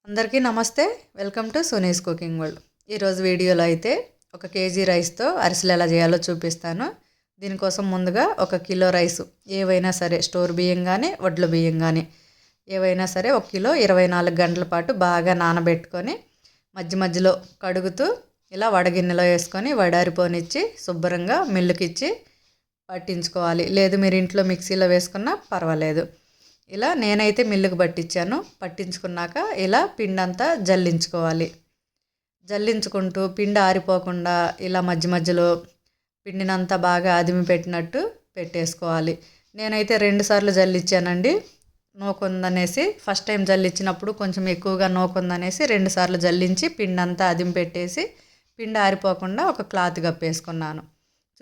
అందరికీ నమస్తే. Welcome to సోనీస్ cooking world. ఈరోజు వీడియోలో అయితే 1 కేజీ రైస్తో అరిసెలు ఎలా చేయాలో చూపిస్తాను. దీనికోసం ముందుగా 1 కిలో రైసు ఏవైనా సరే, స్టోర్ బియ్యం కానీ వడ్ల బియ్యం కానీ ఏవైనా సరే 1 కిలో 24 గంటల పాటు బాగా నానబెట్టుకొని మధ్య మధ్యలో కడుగుతూ ఇలా వడగిన్నెలో వేసుకొని వడారిపోనిచ్చి శుభ్రంగా మిల్లుకిచ్చి పట్టించుకోవాలి. లేదు మీరు ఇంట్లో మిక్సీలో వేసుకున్నా పర్వాలేదు. ఇలా నేనైతే మిల్లుకు పట్టించాను. పట్టించుకున్నాక ఇలా పిండి అంతా జల్లించుకోవాలి. జల్లించుకుంటూ పిండి ఆరిపోకుండా ఇలా మధ్య మధ్యలో పిండినంతా బాగా అదిమి పెట్టినట్టు పెట్టేసుకోవాలి. నేనైతే 2 సార్లు జల్లించానండి. నూకుందనేసి ఫస్ట్ టైం జల్లించినప్పుడు కొంచెం ఎక్కువగా నూకుందనేసి 2 సార్లు జల్లించి పిండి అంతా అదిమి పెట్టేసి పిండి ఆరిపోకుండా ఒక క్లాత్ కప్పేసుకున్నాను.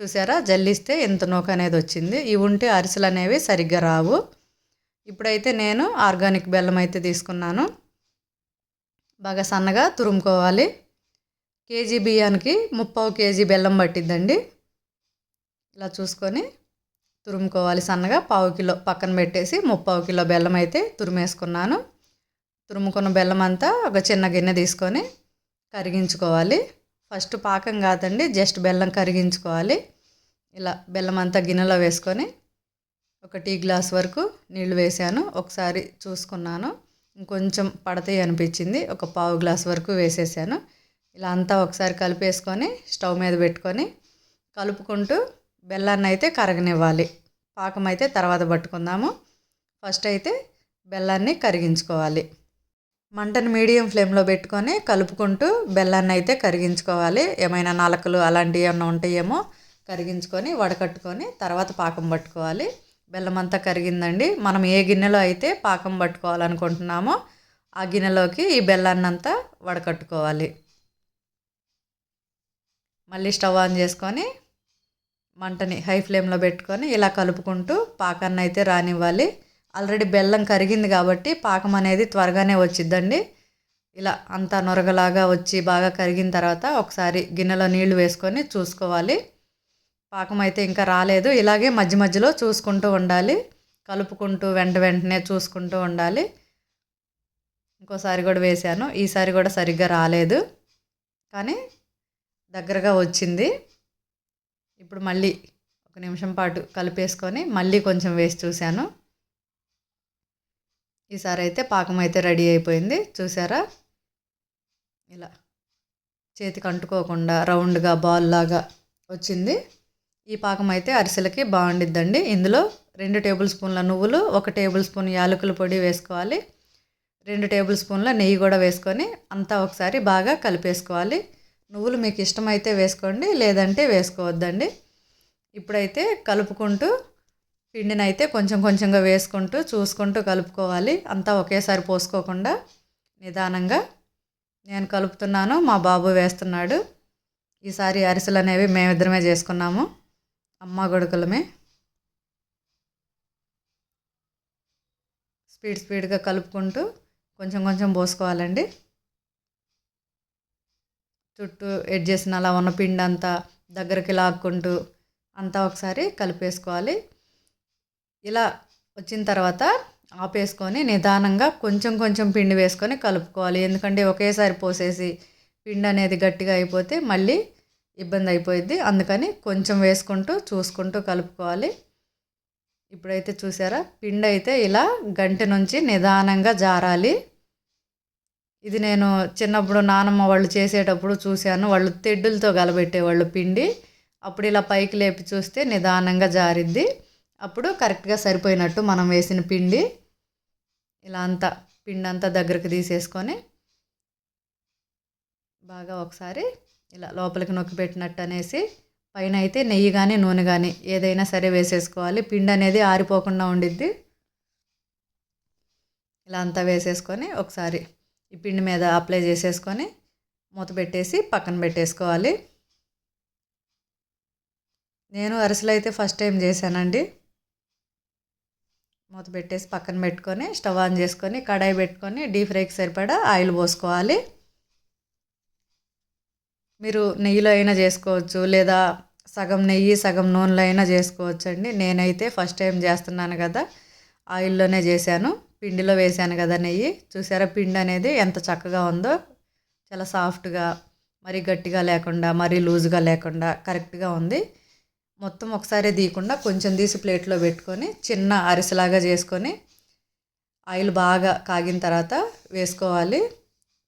చూసారా, జల్లిస్తే ఎంత నూక అనేది వచ్చింది. ఇవి ఉంటే అరిసెలు అనేవి సరిగ్గా రావు. ఇప్పుడైతే నేను ఆర్గానిక్ బెల్లం అయితే తీసుకున్నాను. బాగా సన్నగా తురుముకోవాలి. కేజీ బియ్యానికి 3/4 కేజీ బెల్లం పట్టిద్దండి. ఇలా చూసుకొని తురుముకోవాలి సన్నగా. 1/4 కిలో పక్కన పెట్టేసి 3/4 కిలో బెల్లం అయితే తురిమేసుకున్నాను. తురుముకున్న బెల్లం అంతా ఒక చిన్న గిన్నె తీసుకొని కరిగించుకోవాలి. ఫస్ట్ పాకం కాదండి, జస్ట్ బెల్లం కరిగించుకోవాలి. ఇలా బెల్లం అంతా గిన్నెలో వేసుకొని 1 టీ గ్లాస్ వరకు నీళ్లు వేసాను. ఒకసారి చూసుకున్నాను, ఇంకొంచెం పడతాయి అనిపించింది. 1/4 గ్లాస్ వరకు వేసేసాను. ఇలా అంతా ఒకసారి కలిపేసుకొని స్టవ్ మీద పెట్టుకొని కలుపుకుంటూ బెల్లాన్ని అయితే కరగనివ్వాలి. పాకం అయితే తర్వాత పట్టుకుందాము. ఫస్ట్ అయితే బెల్లాన్ని కరిగించుకోవాలి. మంటను మీడియం ఫ్లేమ్లో పెట్టుకొని కలుపుకుంటూ బెల్లాన్ని అయితే కరిగించుకోవాలి. ఏమైనా నలకలు అలాంటివి ఏమైనా ఉంటాయేమో కరిగించుకొని వడకట్టుకొని తర్వాత పాకం పట్టుకోవాలి. బెల్లం అంతా కరిగిందండి. మనం ఏ గిన్నెలో అయితే పాకం పట్టుకోవాలనుకుంటున్నామో ఆ గిన్నెలోకి ఈ బెల్లాన్ని అంతా వడకట్టుకోవాలి. మళ్ళీ స్టవ్ ఆన్ చేసుకొని మంటని హై ఫ్లేమ్లో పెట్టుకొని ఇలా కలుపుకుంటూ పాకాన్ని అయితే రానివ్వాలి. ఆల్రెడీ బెల్లం కరిగింది కాబట్టి పాకం అనేది త్వరగానే వచ్చిద్దండి. ఇలా అంతా నొరగలాగా వచ్చి బాగా కరిగిన తర్వాత ఒకసారి గిన్నెలో నీళ్లు వేసుకొని చూసుకోవాలి. పాకం అయితే ఇంకా రాలేదు. ఇలాగే మధ్య మధ్యలో చూసుకుంటూ ఉండాలి. కలుపుకుంటూ వెంటనే చూసుకుంటూ ఉండాలి. ఇంకోసారి కూడా వేసాను. ఈసారి కూడా సరిగ్గా రాలేదు, కానీ దగ్గరగా వచ్చింది. ఇప్పుడు మళ్ళీ 1 నిమిషం పాటు కలిపేసుకొని మళ్ళీ కొంచెం వేసి చూశాను. ఈసారి అయితే పాకం అయితే రెడీ అయిపోయింది. చూసారా, ఇలా చేతికి అంటుకోకుండా రౌండ్గా బాల్ లాగా వచ్చింది. ఈ పాకం అయితే అరిసెలకి బాగుండిద్దండి. ఇందులో 2 టేబుల్ స్పూన్ల నువ్వులు, 1 టేబుల్ స్పూన్ యాలకుల పొడి వేసుకోవాలి. 2 టేబుల్ స్పూన్ల నెయ్యి కూడా వేసుకొని అంతా ఒకసారి బాగా కలిపేసుకోవాలి. నువ్వులు మీకు ఇష్టమైతే వేసుకోండి, లేదంటే వేసుకోవద్దండి. ఇప్పుడైతే కలుపుకుంటూ పిండిని అయితే కొంచెం కొంచెంగా వేసుకుంటూ చూసుకుంటూ కలుపుకోవాలి. అంతా ఒకేసారి పోసుకోకుండా నిదానంగా. నేను కలుపుతున్నాను, మా బాబు వేస్తున్నాడు. ఈసారి అరిసెలు అనేవి మేమిద్దరమే చేసుకున్నాము, అమ్మ కొడుకులమే. స్పీడ్గా కలుపుకుంటూ కొంచెం కొంచెం పోసుకోవాలండి. చుట్టూ ఎడ్జెస్ని అలా ఉన్న పిండి అంతా దగ్గరికి లాక్కుంటూ అంతా ఒకసారి కలిపేసుకోవాలి. ఇలా వచ్చిన తర్వాత ఆపేసుకొని నిదానంగా కొంచెం కొంచెం పిండి వేసుకొని కలుపుకోవాలి. ఎందుకంటే ఒకేసారి పోసేసి పిండి అనేది గట్టిగా అయిపోతే మళ్ళీ ఇబ్బంది అయిపోయింది. అందుకని కొంచెం వేసుకుంటూ చూసుకుంటూ కలుపుకోవాలి. ఇప్పుడైతే చూసారా, పిండి అయితే ఇలా గంటె నుంచి నిదానంగా జారాలి. ఇది నేను చిన్నప్పుడు నానమ్మ వాళ్ళు చేసేటప్పుడు చూశాను. వాళ్ళు తెడ్డులతో గలబెట్టేవాళ్ళు పిండి. అప్పుడు ఇలా పైకి లేపి చూస్తే నిదానంగా జారిద్ది. అప్పుడు కరెక్ట్గా సరిపోయినట్టు మనం వేసిన పిండి. ఇలా అంతా పిండి అంతా దగ్గరకు తీసేసుకొని బాగా ఒకసారి ఇలా లోపలికి నొక్కి పెట్టినట్టు అనేసి పైన అయితే నెయ్యి కానీ నూనె కానీ ఏదైనా సరే వేసేసుకోవాలి. పిండి అనేది ఆరిపోకుండా ఉండిద్ది. ఇలా అంతా వేసేసుకొని ఒకసారి ఈ పిండి మీద అప్లై చేసేసుకొని మూత పెట్టేసి పక్కన పెట్టేసుకోవాలి. నేను అరిసెలు అయితే ఫస్ట్ టైం చేశానండి. మూత పెట్టేసి పక్కన పెట్టుకొని స్టవ్ ఆన్ చేసుకొని కడాయి పెట్టుకొని డీప్ ఫ్రైకి సరిపడా ఆయిల్ పోసుకోవాలి. మీరు నెయ్యిలో అయినా చేసుకోవచ్చు, లేదా సగం నెయ్యి సగం నూనెలో అయినా చేసుకోవచ్చు అండి. నేనైతే ఫస్ట్ టైం చేస్తున్నాను కదా, ఆయిల్లోనే చేశాను. పిండిలో వేసాను కదా నెయ్యి. చూసారా పిండి అనేది ఎంత చక్కగా ఉందో, చాలా సాఫ్ట్గా, మరీ గట్టిగా లేకుండా మరీ లూజ్గా లేకుండా కరెక్ట్గా ఉంది. మొత్తం ఒకసారి తీయకుండా కొంచెం తీసి ప్లేట్లో పెట్టుకొని చిన్న అరిసెలాగా చేసుకొని ఆయిల్ బాగా కాగిన తర్వాత వేసుకోవాలి.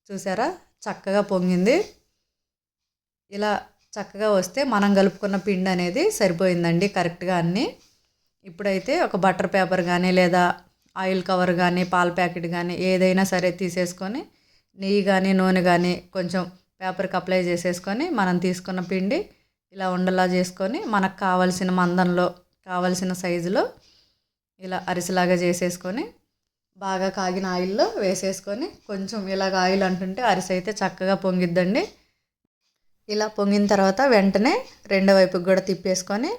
చూసారా చక్కగా పొంగింది. ఇలా చక్కగా వస్తే మనం కలుపుకున్న పిండి అనేది సరిపోయిందండి కరెక్ట్గా అన్నీ. ఇప్పుడైతే ఒక బటర్ పేపర్ కానీ లేదా ఆయిల్ కవర్ కానీ పాల ప్యాకెట్ కానీ ఏదైనా సరే తీసేసుకొని నెయ్యి కానీ నూనె కానీ కొంచెం పేపర్కి అప్లై చేసేసుకొని మనం తీసుకున్న పిండి ఇలా ఉండలా చేసుకొని మనకు కావాల్సిన మందంలో కావాల్సిన సైజులో ఇలా అరిసెలాగా చేసేసుకొని బాగా కాగిన ఆయిల్లో వేసేసుకొని కొంచెం ఇలాగ ఆయిల్ అంటుంటే అరిసె అయితే చక్కగా పొంగిద్దండి. ఇలా పొంగిన తర్వాత వెంటనే రెండో వైపుకి కూడా తిప్పేసుకొని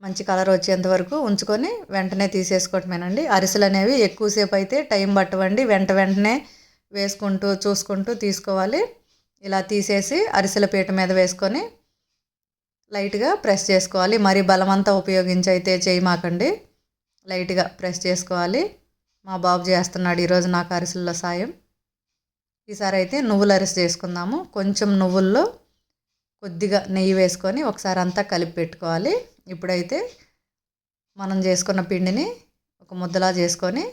మంచి కలర్ వచ్చేంత వరకు ఉంచుకొని వెంటనే తీసేసుకోవటమేనండి. అరిసెలు అనేవి ఎక్కువసేపు అయితే టైం పట్టవండి, వెంటనే వేసుకుంటూ చూసుకుంటూ తీసుకోవాలి. ఇలా తీసేసి అరిసెల పీట మీద వేసుకొని లైట్గా ప్రెస్ చేసుకోవాలి. మరి బలమంతా ఉపయోగించి అయితే చేయమాకండి, లైట్గా ప్రెస్ చేసుకోవాలి. మా బాబు చేస్తున్నాడు ఈరోజు నాకు అరిసెల్లో సాయం. ఈసారి అయితే నువ్వుల అరిసె చేసుకుందాము. కొంచెం నువ్వుల్లో కొద్దిగా నెయ్యి వేసుకొని ఒకసారి అంతా కలిపి పెట్టుకోవాలి. ఇప్పుడైతే మనం చేసుకున్న పిండిని ఒక ముద్దలా చేసుకొని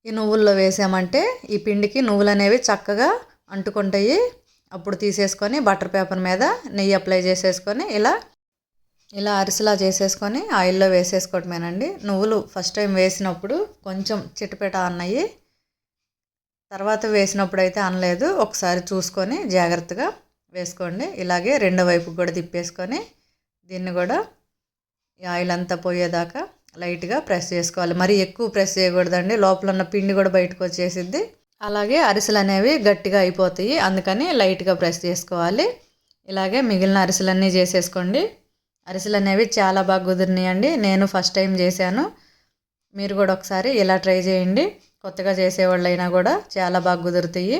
ఈ నువ్వుల్లో వేసామంటే ఈ పిండికి నువ్వులు అనేవి చక్కగా అంటుకుంటాయి. అప్పుడు తీసేసుకొని బటర్ పేపర్ మీద నెయ్యి అప్లై చేసేసుకొని ఇలా అరిసెలా చేసేసుకొని ఆయిల్లో వేసేసుకోవటమేనండి. నువ్వులు ఫస్ట్ టైం వేసినప్పుడు కొంచెం చిటపెట అన్నాయి, తర్వాత వేసినప్పుడు అయితే అనలేదు. ఒకసారి చూసుకొని జాగ్రత్తగా వేసుకోండి. ఇలాగే రెండో వైపుకి కూడా తిప్పేసుకొని దీన్ని కూడా ఈ ఆయిల్ అంతా పోయేదాకా లైట్గా ప్రెస్ చేసుకోవాలి. మరి ఎక్కువ ప్రెస్ చేయకూడదండి, లోపల ఉన్న పిండి కూడా బయటకు వచ్చేసిద్ది. అలాగే అరిసెలు అనేవి గట్టిగా అయిపోతాయి, అందుకని లైట్గా ప్రెస్ చేసుకోవాలి. ఇలాగే మిగిలిన అరిసెలన్నీ చేసేసుకోండి. అరిసెలు అనేవి చాలా బాగా కుదిరినాయండి. నేను ఫస్ట్ టైం చేశాను, మీరు కూడా ఒకసారి ఇలా ట్రై చేయండి. కొత్తగా చేసేవాళ్ళు అయినా కూడా చాలా బాగా కుదురుతాయి,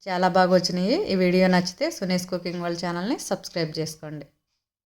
చాలా బాగా వచ్చినాయి. ఈ వీడియో నచ్చితే సునీస్ కుకింగ్ వరల్డ్ ఛానల్ని సబ్స్క్రైబ్ చేసుకోండి.